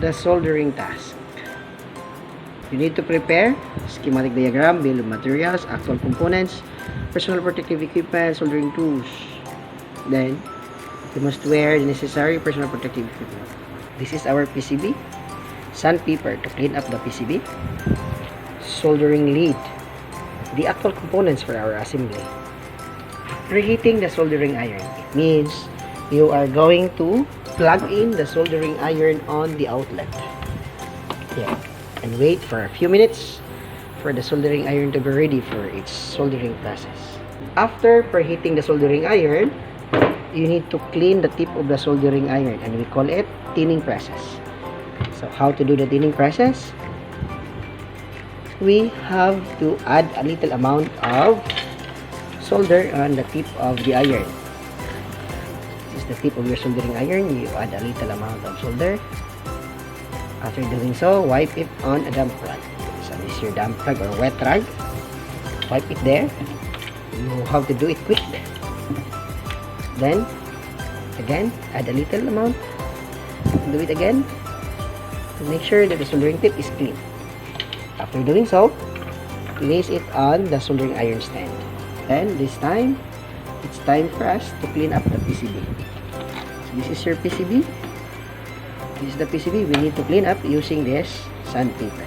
the soldering task. You need to prepare schematic diagram, bill of materials, actual components, personal protective equipment, soldering tools. Then, you must wear the necessary personal protective equipment. This is our PCB. Sandpaper to clean up the PCB. Soldering lead. The actual components for our assembly. Preheating the soldering iron. It means you are going to plug in the soldering iron on the outlet. Yeah. And wait for a few minutes for the soldering iron to be ready for its soldering process. After preheating the soldering iron, you need to clean the tip of the soldering iron, and we call it tinning process. So how to do the tinning process? We have to add a little amount of solder on the tip of the iron. This is the tip of your soldering iron. You add a little amount of solder. After doing so, wipe it on a damp rag. So this is your damp rag or wet rag. Wipe it there. You have to do it quick. Then, again, add a little amount. Do it again. To make sure that the soldering tip is clean. After doing so, place it on the soldering iron stand. Then, this time, it's time for us to clean up the PCB. So this is your PCB. This is the PCB. We need to clean up using this sandpaper.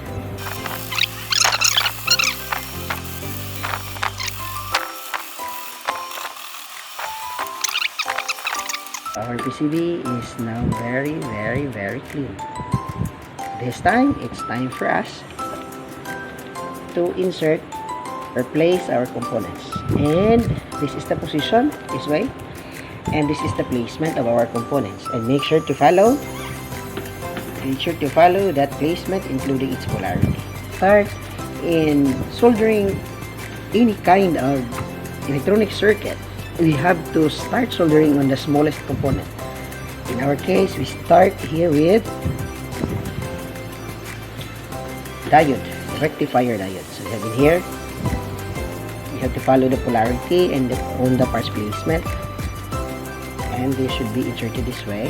Our PCB is now very clean. This time, it's time for us to insert or place our components. And this is the position, this way. And this is the placement of our components. And make sure to follow that placement, including its polarity. Start in soldering any kind of electronic circuit. We have to start soldering on the smallest component. In our case, we start here with diode, rectifier diode. So we have in here, you have to follow the polarity and on the parts placement, and they should be inserted this way.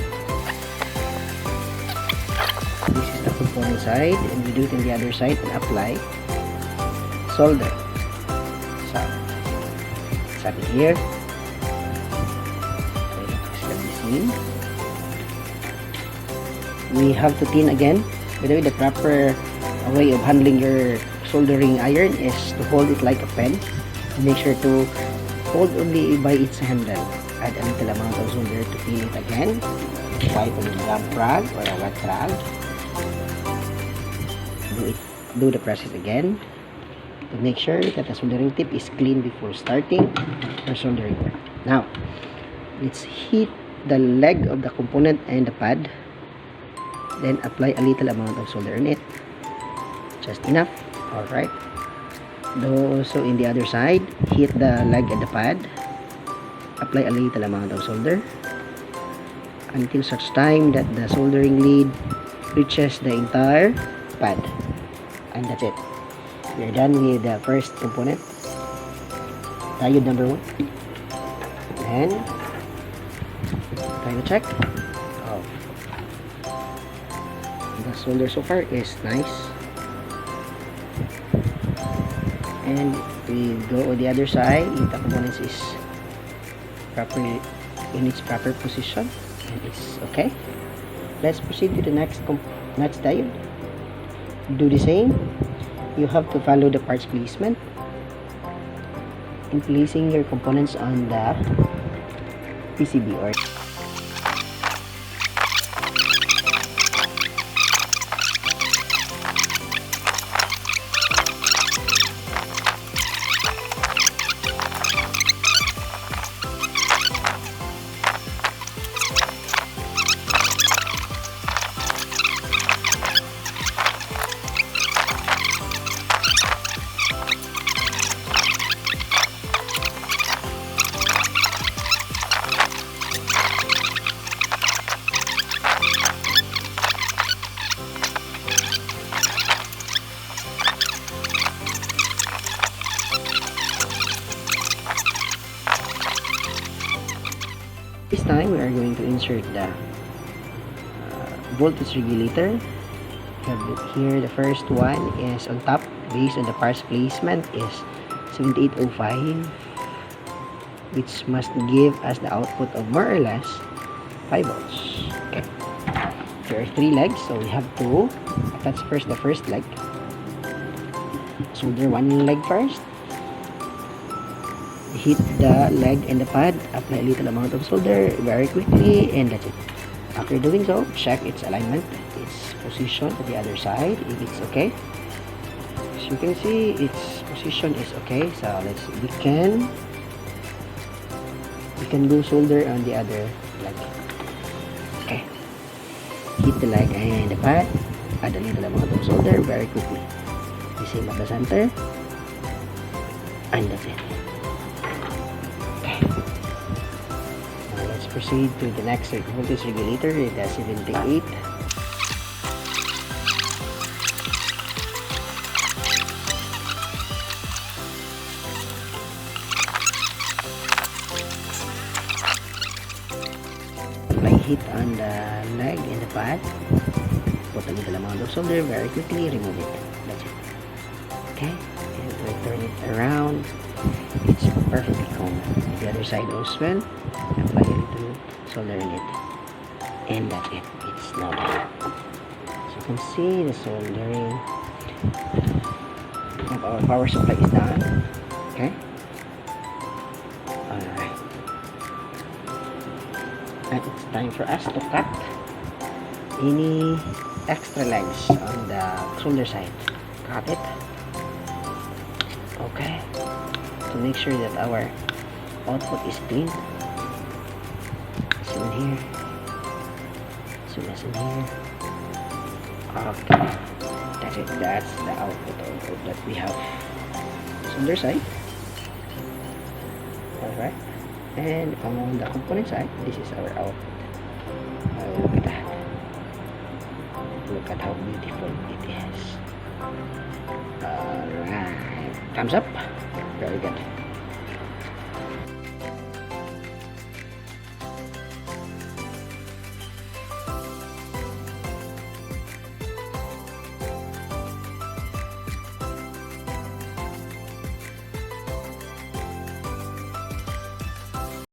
This is the component side, and we do it on the other side and apply solder. So it's up here. We have to tin again. By the way, the proper way of handling your soldering iron is to hold it like a pen. Make sure to hold only by its handle. Add a little amount of solder to tin it again. Wipe on a damp rag or a wet rag. Do the process again to make sure that the soldering tip is clean before starting your soldering work. Now, let's heat the leg of the component and the pad. Then apply a little amount of solder on it. Just enough. Alright. Also in the other side, heat the leg and the pad. Apply a little amount of solder until such time that the soldering lead reaches the entire pad. And that's it. We are done with the first component. Diode number 1. And time to check. Oh, the solder so far is nice. And we go on the other side. If the components is properly in its proper position, and it's okay. Let's proceed to the next diode. Do the same. You have to follow the parts placement in placing your components on the PCB or this time we are going to insert the voltage regulator. We have here the first one is on top, based on the parts placement, is 7805, which must give us the output of more or less 5 volts. Okay. There are 3 legs, so we have to attach first the first leg. Solder one leg first. Hit the leg and the pad, apply a little amount of solder very quickly, and that's it. After doing so, check its alignment, its position to the other side, if it's okay. As you can see, its position is okay, so we can go solder on the other leg. Okay. Hit the leg and the pad, add a little amount of solder very quickly. The same at the center, and that's it. Now let's proceed to the next voltage regulator, the 78. Apply heat on the leg and the pad. Put a little amount of solder very quickly, remove it. That's it. Okay, and we turn it around. It's perfectly calm. The other side as well. Apply a little solder in it, and that's it. It's now done. As you can see, the soldering of our power supply is done. Okay. Alright. And it's time for us to cut any extra legs on the solder side. Cut it. Okay. To make sure that our output is clean. So in here. So that's in here. Okay. That's it. That's the output that we have. Solder side. Alright. And on the component side, this is our output. Look at that. Look at how beautiful it is. Alright. Thumbs up. Very good.